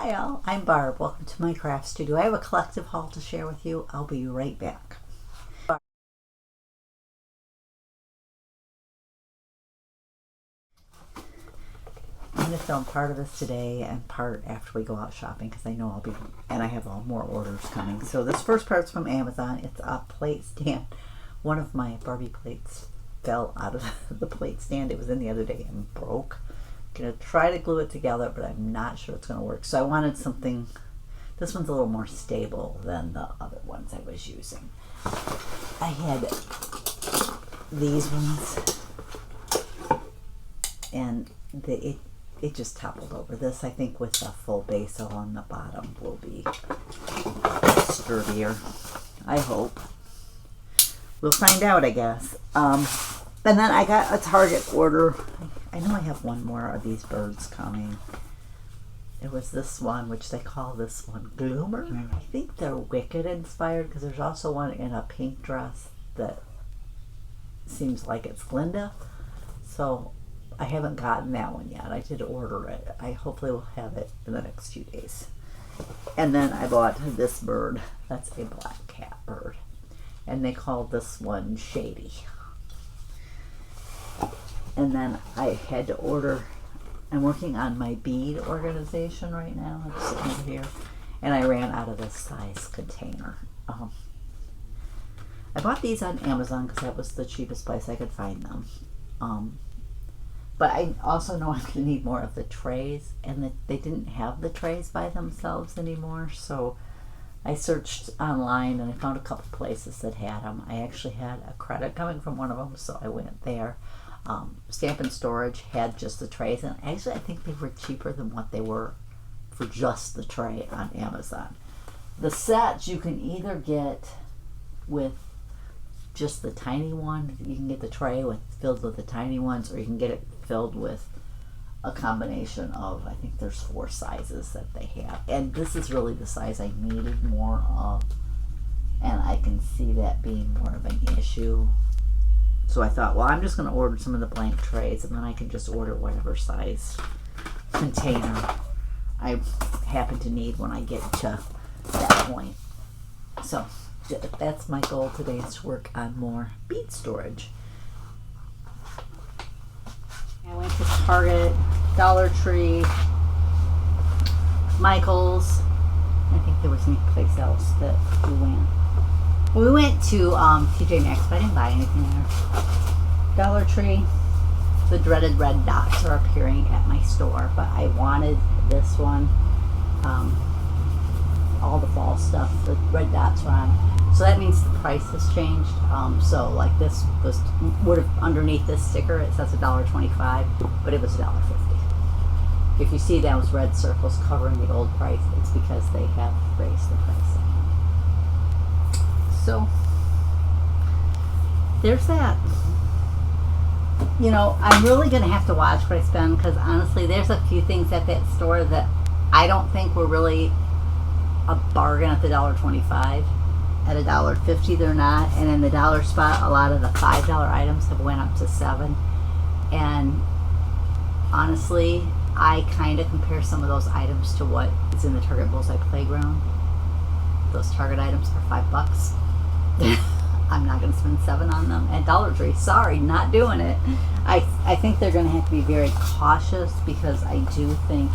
Hi all, I'm Barb. Welcome to my craft studio. I have a collective haul to share with you. I'll be right back. I'm going to film part of this today and part after we go out shopping because I know I'll be, and I have more orders coming. So this first part's from Amazon. It's a plate stand. One of my Barbie plates fell out of the plate stand. It was in the other day and broke. I'm going to try to glue it together, but I'm not sure it's going to work. So I wanted something, this one's a little more stable than the other ones I was using. I had these ones and it just toppled over. This, I think, with the full base on the bottom will be sturdier. I hope. We'll find out, I guess. And then I got a Target order. I know I have one more of these birds coming. It was this one, which they call this one Gloomer. I think they're Wicked inspired because there's also one in a pink dress that seems like it's Glinda. So I haven't gotten that one yet. I did order it. I hopefully will have it in the next few days. And then I bought this bird. That's a black cat bird. And they call this one Shady. And then I had to order, I'm working on my bead organization right now. I'm sitting over here. And I ran out of this size container. I bought these on Amazon because that was the cheapest place I could find them. But I also know I'm going to need more of the trays, and they didn't have the trays by themselves anymore, so I searched online and I found a couple places that had them. I actually had a credit coming from one of them, so I went there. Stamp and Storage had just the trays, and actually I think they were cheaper than what they were for just the tray on Amazon. The sets you can either get with just the tiny one. You can get the tray filled with the tiny ones, or you can get it filled with a combination of, I think there's 4 sizes that they have. And this is really the size I needed more of, and I can see that being more of an issue. So I thought, well, I'm just going to order some of the blank trays, and then I can just order whatever size container I happen to need when I get to that point. So that's my goal today, is to work on more bead storage. I went to Target, Dollar Tree, Michael's. I think there was any place else that we went. We went to TJ Maxx, but I didn't buy anything there. Dollar Tree. The dreaded red dots are appearing at my store, but I wanted this one. All the fall stuff, the red dots were on. So that means the price has changed. So like this would have, underneath this sticker, it says $1.25, but it was $1.50. If you see those red circles covering the old price, it's because they have raised the price. So there's that. You know, I'm really going to have to watch what I spend, because honestly, there's a few things at that store that I don't think were really a bargain at the $1.25. At $1.50 they're not, and in the dollar spot a lot of the $5 items have went up to $7. And honestly, I kind of compare some of those items to what is in the Target Bullseye Playground. Those Target items are $5. I'm not going to spend $7 on them at Dollar Tree. Sorry, not doing it. I think they're going to have to be very cautious, because I do think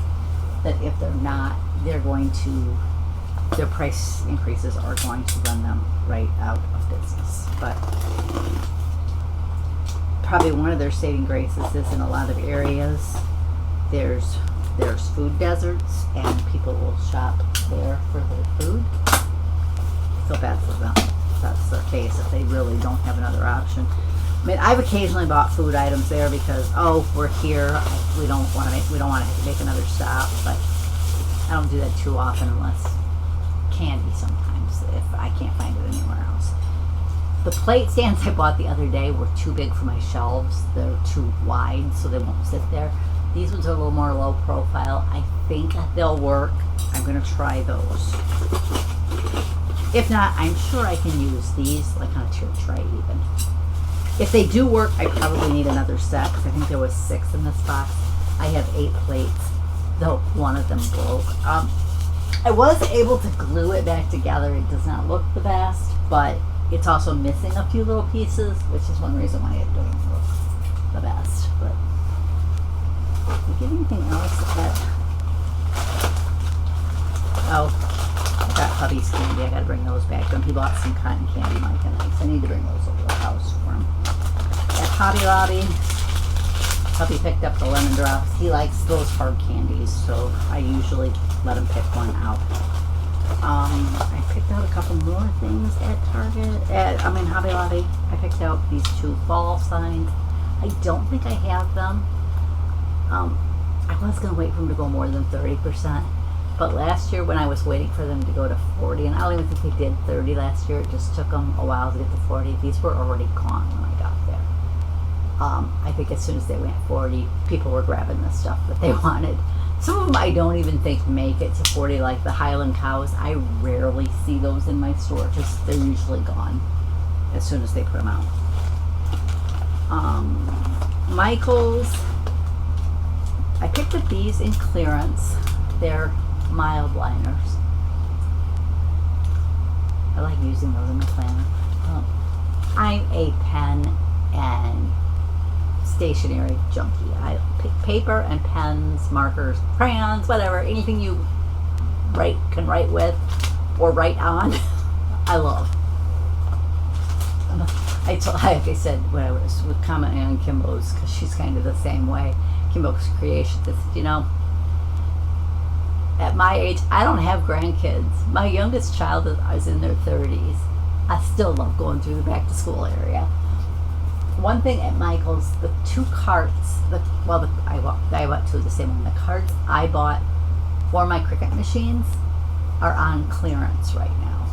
that if they're not, their price increases are going to run them right out of business. But probably one of their saving graces is in a lot of areas there's food deserts, and people will shop there for their food. I feel bad for them if that's their case, if they really don't have another option. I mean, I've occasionally bought food items there because, oh, we're here, we don't want to make another stop, but I don't do that too often unless candy sometimes, if I can't find it anywhere else. The plate stands I bought the other day were too big for my shelves. They're too wide, so they won't sit there. These ones are a little more low profile. I think they'll work. I'm going to try those. If not, I'm sure I can use these like on a tier tray even. If they do work, I probably need another set, because I think there was 6 in this box. I have 8 plates. though one of them broke. I was able to glue it back together. It does not look the best, but it's also missing a few little pieces, which is one reason why it doesn't look the best. But did I get anything else at... Oh, I got hubby's candy. I gotta bring those back to him. He bought some cotton candy, Mike and I. I need to bring those over to the house for him. At Hobby Lobby, hubby picked up the lemon drops. He likes those hard candies, so I usually let him pick one out. I picked out a couple more things at Target. Hobby Lobby. I picked out these 2 fall signs. I don't think I have them. I was gonna wait for them to go more than 30%. But last year when I was waiting for them to go to 40, and I don't even think they did 30 last year, it just took them a while to get to 40. These were already gone when I got there. I think as soon as they went 40, people were grabbing the stuff that they wanted. Some of them I don't even think make it to 40, like the Highland cows. I rarely see those in my store because they're usually gone as soon as they put them out. Michael's, I picked up these in clearance. They're mild liners. I like using those in my planner. I'm a pen and stationery junkie. I pick paper and pens, markers, crayons, whatever, anything you can write with or write on. I love. Like I said when I was commenting on Kimbo's, because she's kind of the same way. Kimbo's Creations. At my age, I don't have grandkids. My youngest child is in their 30s. I still love going through the back to school area. One thing at Michael's, the 2 carts, I bought 2 of the same one. The carts I bought for my Cricut machines are on clearance right now.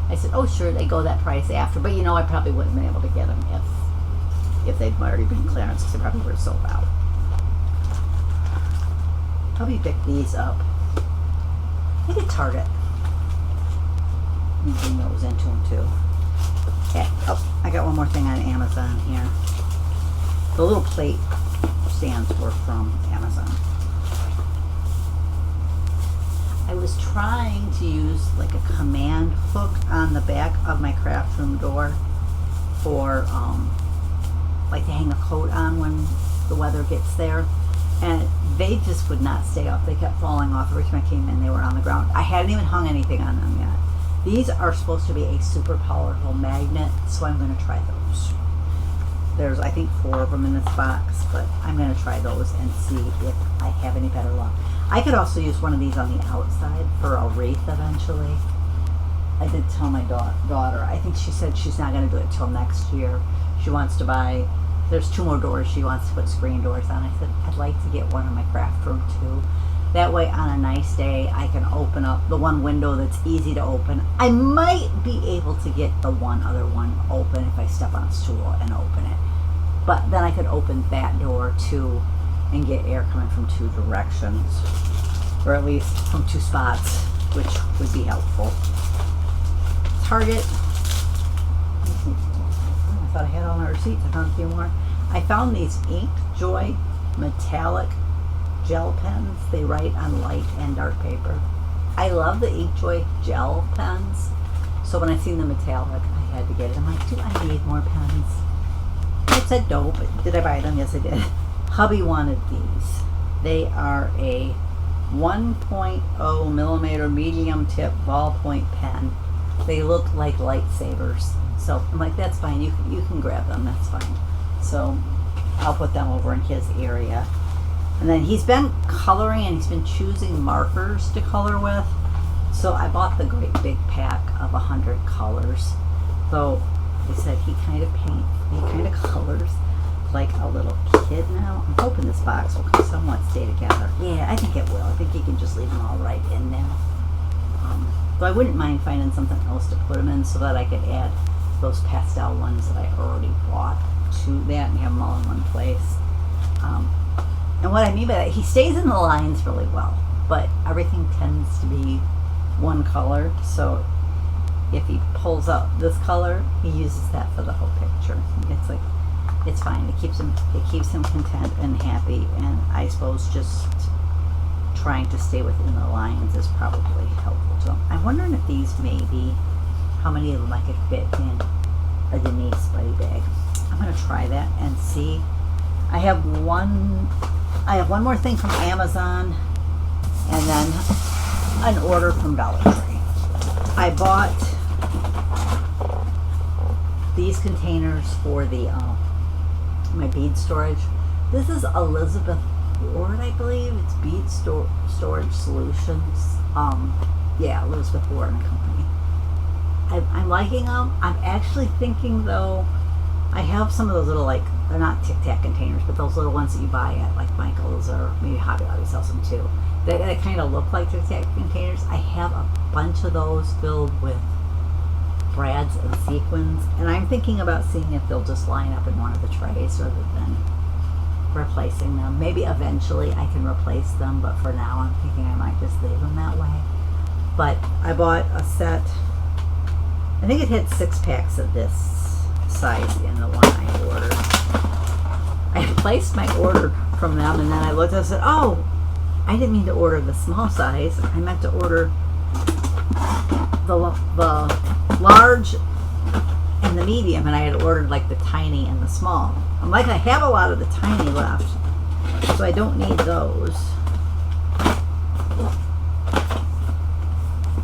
I said, oh sure, they go that price after, but I probably wouldn't have been able to get them if they'd already been clearance, because they probably were sold out. Probably pick these up. I think at Target. Let me bring those into them too. Okay. Oh, I got one more thing on Amazon here. The little plate stands were from Amazon. I was trying to use like a command hook on the back of my craft room door for like to hang a coat on when the weather gets there. And they just would not stay up. They kept falling off every time I came in. They were on the ground. I hadn't even hung anything on them yet. These are supposed to be a super powerful magnet, so I'm going to try those. There's, I think, 4 of them in this box, but I'm going to try those and see if I have any better luck. I could also use one of these on the outside for a wreath eventually. I did tell my daughter, I think she said she's not going to do it till next year. She wants to buy, there's 2 more doors she wants to put screen doors on. I said, I'd like to get one in my craft room too. That way on a nice day, I can open up the one window that's easy to open. I might be able to get the other one open if I step on a stool and open it. But then I could open that door too and get air coming from 2 directions. Or at least from 2 spots, which would be helpful. Target. I thought I had all my receipts. I found a few more. I found these Inkjoy metallic gel pens. They write on light and dark paper. I love the Inkjoy gel pens. So when I seen the metallic, I had to get it. I'm like, do I need more pens? I said no, but did I buy them? Yes, I did. Hubby wanted these. They are a 1.0 millimeter medium tip ballpoint pen. They look like lightsabers. So I'm like, that's fine. You can grab them. That's fine. So I'll put them over in his area. And then he's been coloring and he's been choosing markers to color with. So I bought the great big pack of 100 colors. So he said he kind of colors like a little kid now. I'm hoping this box will somewhat stay together. Yeah, I think it will. I think he can just leave them all right in now. So I wouldn't mind finding something else to put them in so that I could add those pastel ones that I already bought to that and have them all in one place. And what I mean by that, he stays in the lines really well, but everything tends to be one color. So if he pulls out this color, he uses that for the whole picture. It's fine. It keeps him content and happy, and I suppose just trying to stay within the lines is probably helpful to them. I'm wondering if these maybe, how many of them I could fit in a Denise buddy bag. I'm going to try that and see. I have one more thing from Amazon, and then an order from Dollar Tree. I bought these containers for the my bead storage. This is Elizabeth Ward, I believe. It's Bead Storage Solutions. Yeah, Elizabeth Ward and Company. I'm liking them. I'm actually thinking though, I have some of those little, like, they're not Tic Tac containers, but those little ones that you buy at like Michael's or maybe Hobby Lobby sells them too. They kind of look like Tic Tac containers. I have a bunch of those filled with brads and sequins, and I'm thinking about seeing if they'll just line up in one of the trays rather than replacing them. Maybe eventually I can replace them, but for now I'm thinking I might just leave them that way. But I bought a set, I think it had 6 packs of this size in the one I ordered. I placed my order from them, and then I looked and said, oh, I didn't mean to order the small size. I meant to order the large and the medium, and I had ordered like the tiny and the small. I'm like, I have a lot of the tiny left, so I don't need those.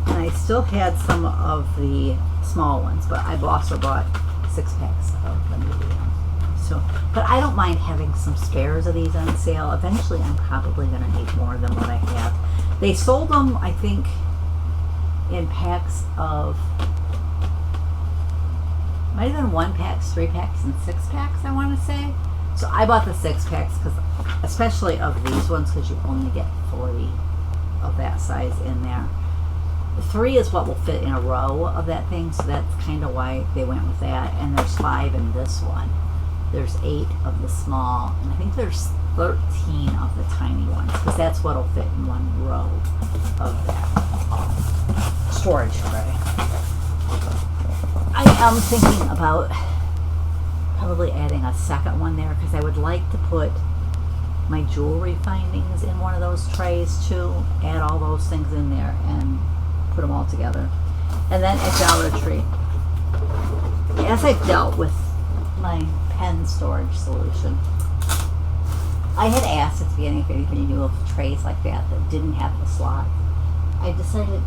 And I still had some of the small ones, but I've also bought 6 packs of the medium. So, but I don't mind having some spares of these on sale. Eventually I'm probably going to need more than what I have. They sold them, I think, in packs of, might have been 1 packs, 3 packs, and 6 packs, I want to say. So I bought the 6 packs, because especially of these ones, because you only get 40 of that size in there. 3 is what will fit in a row of that thing, so that's kind of why they went with that. And there's 5 in this one. There's 8 of the small, and I think there's 13 of the tiny ones, because that's what'll fit in one row of that storage tray. I am thinking about probably adding a second one there, because I would like to put my jewelry findings in one of those trays too. Add all those things in there and put them all together. And then at Dollar Tree, as I've dealt with my pen storage solution, I had asked at the beginning if anybody knew of trays like that that didn't have the slot. I decided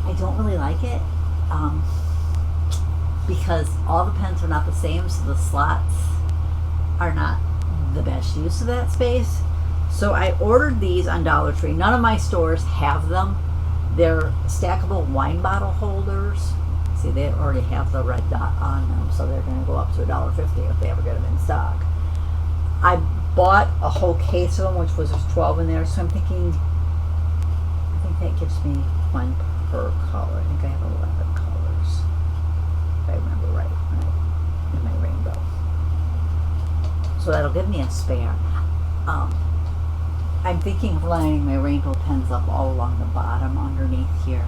I don't really like it, because all the pens are not the same, so the slots are not the best use of that space. So I ordered these on Dollar Tree. None of my stores have them. They're stackable wine bottle holders. See, they already have the red dot on them, so they're going to go up to $1.50 if they ever get them in stock. I bought a whole case of them, which was there's 12 in there, so I'm thinking, I think that gives me 1 per color. I think I have 11 colors, if I remember right, in my rainbow. So that'll give me a spare. I'm thinking of lining my rainbow pens up all along the bottom underneath here.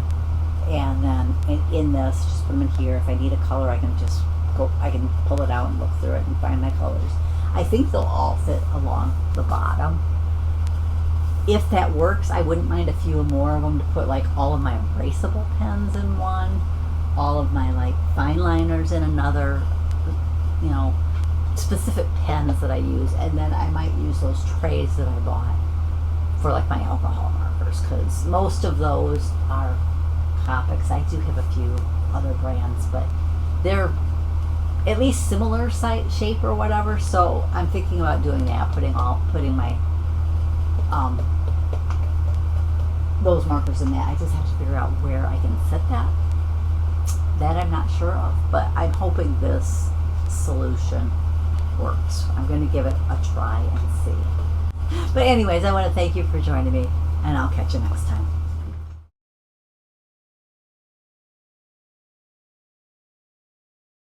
And then in this, just put them in here. If I need a color, I can just go, I can pull it out and look through it and find my colors. I think they'll all fit along the bottom. If that works, I wouldn't mind a few more of them to put like all of my erasable pens in one, all of my like fine liners in another, you know, specific pens that I use. And then I might use those trays that I bought for like my alcohol markers, because most of those are Copics. I do have a few other brands, but they're at least similar shape or whatever. So I'm thinking about doing that, putting my those markers in that. I just have to figure out where I can fit that. That I'm not sure of, but I'm hoping this solution works. I'm going to give it a try and see. But anyways, I want to thank you for joining me, and I'll catch you next time.